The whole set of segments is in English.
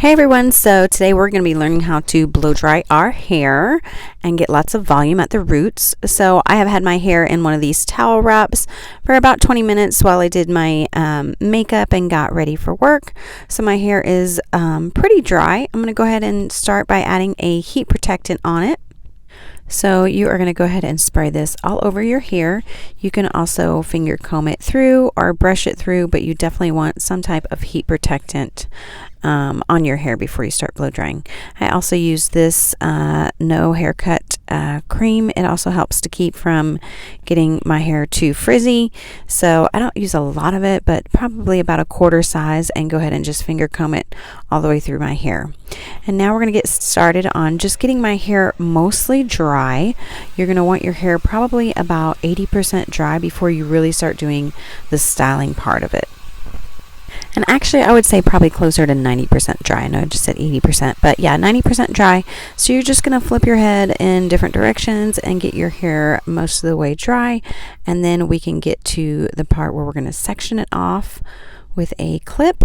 Hey everyone, so today we're going to be learning how to blow dry our hair and get lots of volume at the roots. So I have had my hair in one of these towel wraps for about 20 minutes while I did my makeup and got ready for work. So my hair is pretty dry. I'm going to go ahead and start by adding a heat protectant on it. So you are going to go ahead and spray this all over your hair. You can also finger comb it through or brush it through, but you definitely want some type of heat protectant on your hair before you start blow drying. I also use this No Haircut cream. It also helps to keep from getting my hair too frizzy. So I don't use a lot of it, but probably about a quarter size, and go ahead and just finger comb it all the way through my hair. And now we're going to get started on just getting my hair mostly dry. You're going to want your hair probably about 80% dry before you really start doing the styling part of it. And actually, I would say probably closer to 90% dry. I know I just said 80%, but yeah, 90% dry. So you're just going to flip your head in different directions and get your hair most of the way dry. And then we can get to the part where we're going to section it off with a clip.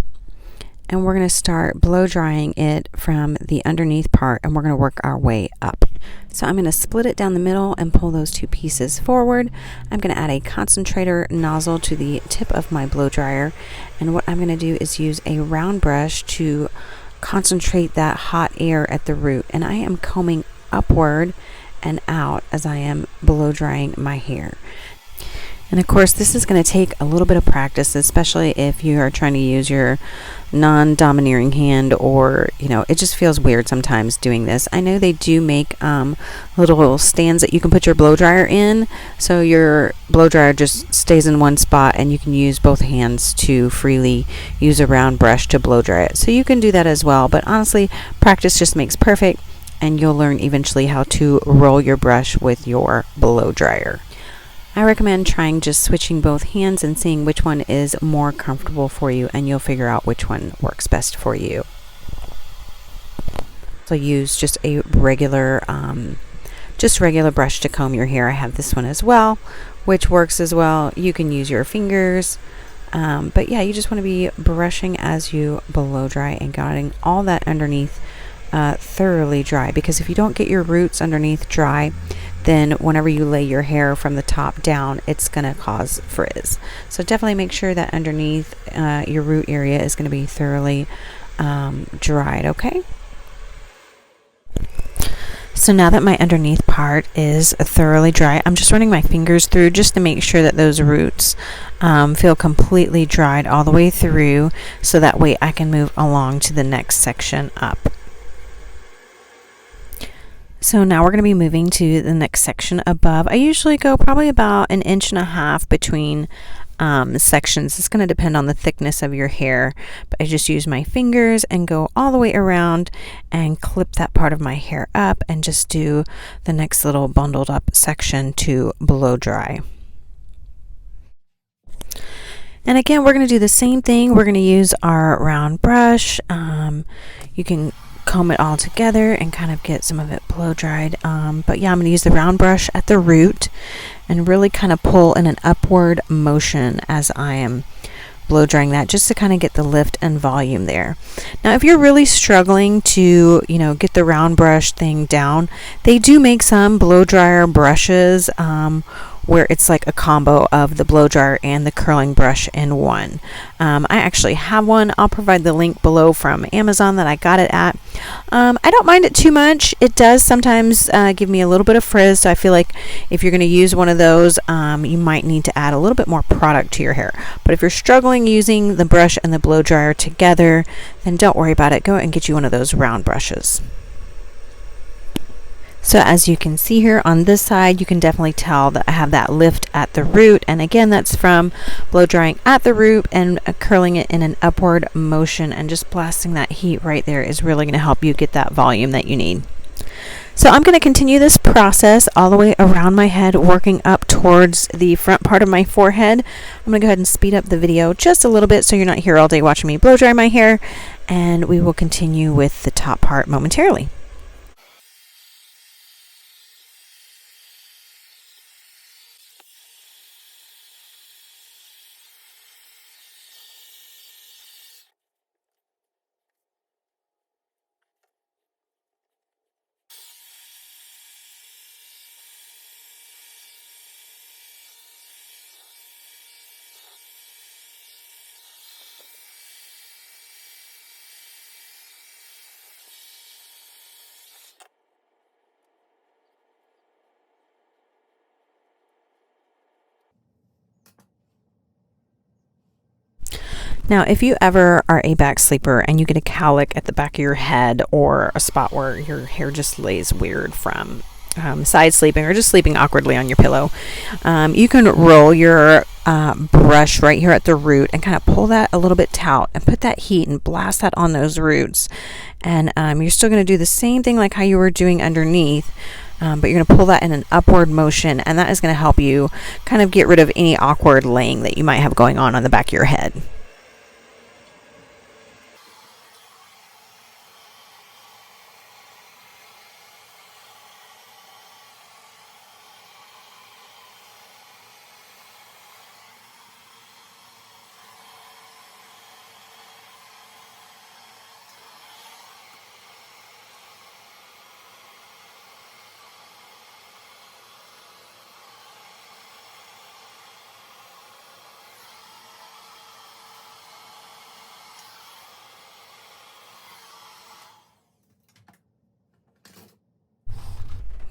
And we're going to start blow drying it from the underneath part, and we're going to work our way up. So I'm going to split it down the middle and pull those two pieces forward. I'm going to add a concentrator nozzle to the tip of my blow dryer, and what I'm going to do is use a round brush to concentrate that hot air at the root, and I am combing upward and out as I am blow drying my hair. And of course, this is going to take a little bit of practice, especially if you are trying to use your non-domineering hand, or it just feels weird sometimes doing this. I know they do make little stands that you can put your blow dryer in, so your blow dryer just stays in one spot and you can use both hands to freely use a round brush to blow dry it. So you can do that as well, but honestly, practice just makes perfect, and you'll learn eventually how to roll your brush with your blow dryer. I recommend trying just switching both hands and seeing which one is more comfortable for you, and you'll figure out which one works best for you. So use just a regular brush to comb your hair. I have this one as well, which works as well. You can use your fingers, but yeah, you just want to be brushing as you blow dry and getting all that underneath thoroughly dry, because if you don't get your roots underneath dry, then whenever you lay your hair from the top down, it's going to cause frizz. So definitely make sure that underneath your root area is going to be thoroughly dried, okay? So now that my underneath part is thoroughly dry, I'm just running my fingers through just to make sure that those roots feel completely dried all the way through, so that way I can move along to the next section up. So now we're going to be moving to the next section above. I usually go probably about 1.5 inches between sections. It's going to depend on the thickness of your hair, but I just use my fingers and go all the way around and clip that part of my hair up and just do the next little bundled up section to blow dry. And again, we're going to do the same thing. We're going to use our round brush. You can comb it all together and kind of get some of it blow dried, but yeah, I'm going to use the round brush at the root and really kind of pull in an upward motion as I am blow drying that, just to kind of get the lift and volume there. Now if you're really struggling to get the round brush thing down, they do make some blow dryer brushes where it's like a combo of the blow dryer and the curling brush in one. I actually have one. I'll provide the link below from Amazon that I got it at. I don't mind it too much. It does sometimes give me a little bit of frizz, so I feel like if you're going to use one of those, you might need to add a little bit more product to your hair. But if you're struggling using the brush and the blow dryer together, then don't worry about it. Go and get you one of those round brushes. So as you can see here on this side, you can definitely tell that I have that lift at the root, and again, that's from blow drying at the root and curling it in an upward motion, and just blasting that heat right there is really going to help you get that volume that you need. So I'm going to continue this process all the way around my head, working up towards the front part of my forehead. I'm going to go ahead and speed up the video just a little bit so you're not here all day watching me blow dry my hair, and we will continue with the top part momentarily. Now, if you ever are a back sleeper and you get a cowlick at the back of your head or a spot where your hair just lays weird from side sleeping or just sleeping awkwardly on your pillow, you can roll your brush right here at the root and kind of pull that a little bit taut and put that heat and blast that on those roots. And you're still going to do the same thing like how you were doing underneath. But you're going to pull that in an upward motion, and that is going to help you kind of get rid of any awkward laying that you might have going on the back of your head.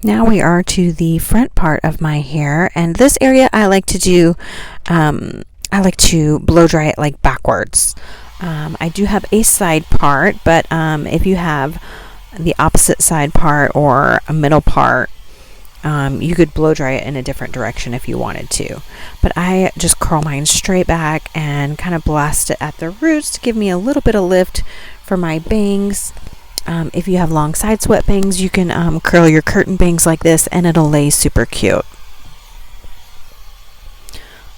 Now we are to the front part of my hair, and this area I like to do, I like to blow dry it like backwards. I do have a side part, but if you have the opposite side part or a middle part, you could blow dry it in a different direction if you wanted to. But I just curl mine straight back and kind of blast it at the roots to give me a little bit of lift for my bangs. If you have long side swept bangs, you can curl your curtain bangs like this and it'll lay super cute.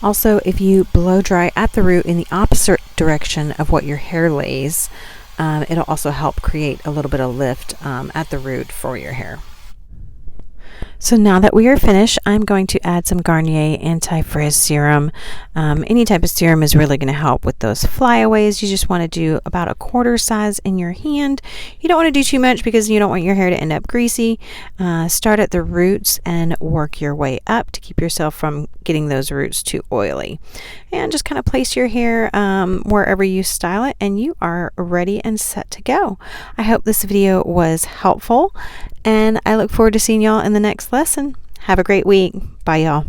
Also, if you blow dry at the root in the opposite direction of what your hair lays, it'll also help create a little bit of lift at the root for your hair. So now that we are finished, I'm going to add some Garnier Anti-Frizz Serum. Any type of serum is really going to help with those flyaways. You just want to do about a quarter size in your hand. You don't want to do too much because you don't want your hair to end up greasy. Start at the roots and work your way up to keep yourself from getting those roots too oily. And just kind of place your hair wherever you style it, and you are ready and set to go. I hope this video was helpful, and I look forward to seeing y'all in the next lesson. Have a great week. Bye, y'all.